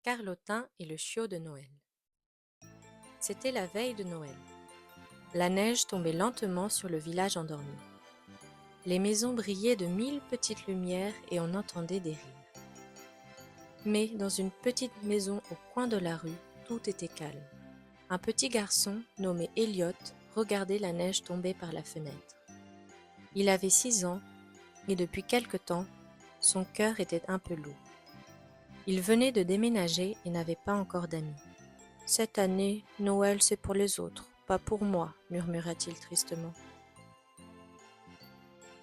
Carlotin et le chiot de Noël. C'était la veille de Noël. La neige tombait lentement sur le village endormi. Les maisons brillaient de 1000 petites lumières et on entendait des rires. Mais dans une petite maison au coin de la rue, tout était calme. Un petit garçon, nommé Elliot, regardait la neige tomber par la fenêtre. Il avait 6 ans et depuis quelque temps, son cœur était un peu lourd. Il venait de déménager et n'avait pas encore d'amis. « Cette année, Noël c'est pour les autres, pas pour moi », murmura-t-il tristement.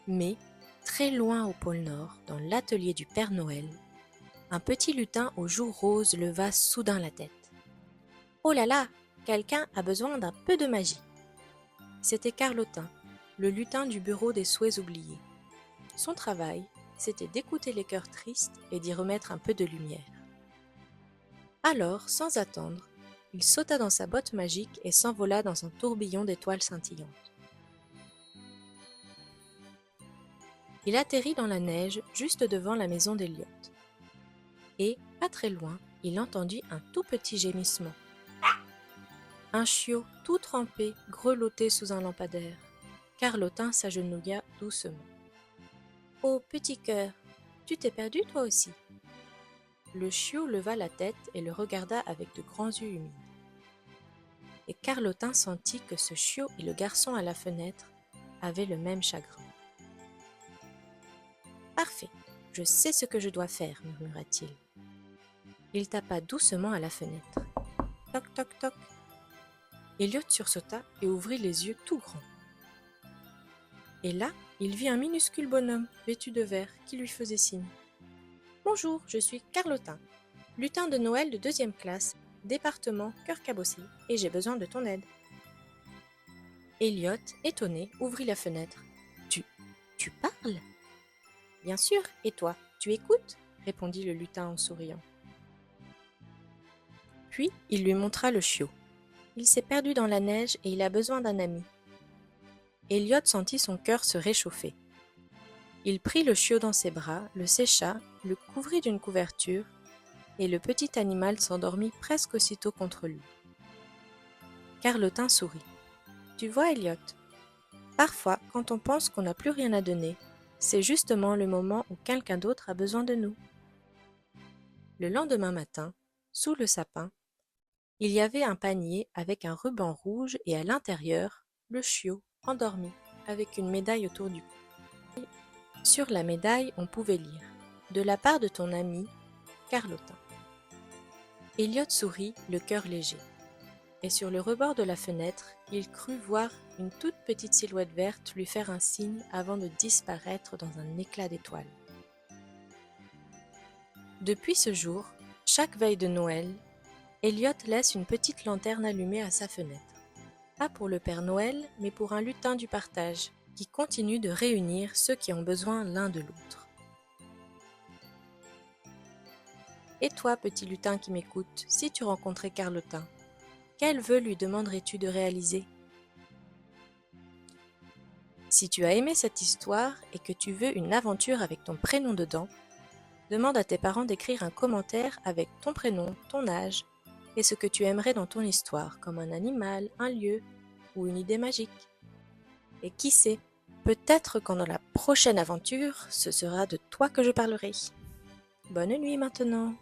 Mais, très loin au pôle Nord, dans l'atelier du Père Noël, un petit lutin aux joues roses leva soudain la tête. « Oh là là, quelqu'un a besoin d'un peu de magie !» C'était Carlotin, le lutin du bureau des souhaits oubliés. Son travail, c'était d'écouter les cœurs tristes et d'y remettre un peu de lumière. Alors, sans attendre, il sauta dans sa botte magique et s'envola dans un tourbillon d'étoiles scintillantes. Il atterrit dans la neige juste devant la maison d'Elliot. Et, pas très loin, il entendit un tout petit gémissement. Un chiot tout trempé grelottait sous un lampadaire. Carlotin s'agenouilla doucement. « Oh, petit cœur, tu t'es perdu toi aussi ?» Le chiot leva la tête et le regarda avec de grands yeux humides. Et Carlotin sentit que ce chiot et le garçon à la fenêtre avaient le même chagrin. « Parfait, je sais ce que je dois faire, » murmura-t-il. Il tapa doucement à la fenêtre. Toc, toc, toc. Elliot sursauta et ouvrit les yeux tout grands. Et là, il vit un minuscule bonhomme vêtu de vert qui lui faisait signe. « Bonjour, je suis Carlotin, lutin de Noël de 2e classe, département cœur cabossé, et j'ai besoin de ton aide. » Elliot, étonné, ouvrit la fenêtre. « Tu parles ?»« Bien sûr, et toi, tu écoutes ?» répondit le lutin en souriant. Puis, il lui montra le chiot. Il s'est perdu dans la neige et il a besoin d'un ami. Elliot sentit son cœur se réchauffer. Il prit le chiot dans ses bras, le sécha, le couvrit d'une couverture, et le petit animal s'endormit presque aussitôt contre lui. Carlotin sourit. « Tu vois, Elliot, parfois, quand on pense qu'on n'a plus rien à donner, c'est justement le moment où quelqu'un d'autre a besoin de nous. » Le lendemain matin, sous le sapin, il y avait un panier avec un ruban rouge et à l'intérieur, le chiot endormi avec une médaille autour du cou. Sur la médaille, on pouvait lire « De la part de ton ami, Carlotin ». Elliot sourit, le cœur léger. Et sur le rebord de la fenêtre, il crut voir une toute petite silhouette verte lui faire un signe avant de disparaître dans un éclat d'étoiles. Depuis ce jour, chaque veille de Noël, Elliot laisse une petite lanterne allumée à sa fenêtre. Pas pour le Père Noël, mais pour un lutin du partage, qui continue de réunir ceux qui ont besoin l'un de l'autre. Et toi, petit lutin qui m'écoute, si tu rencontrais Carlotin, quel vœu lui demanderais-tu de réaliser ? Si tu as aimé cette histoire et que tu veux une aventure avec ton prénom dedans, demande à tes parents d'écrire un commentaire avec ton prénom, ton âge et ce que tu aimerais dans ton histoire, comme un animal, un lieu ou une idée magique. Et qui sait, peut-être quand dans la prochaine aventure, ce sera de toi que je parlerai. Bonne nuit maintenant.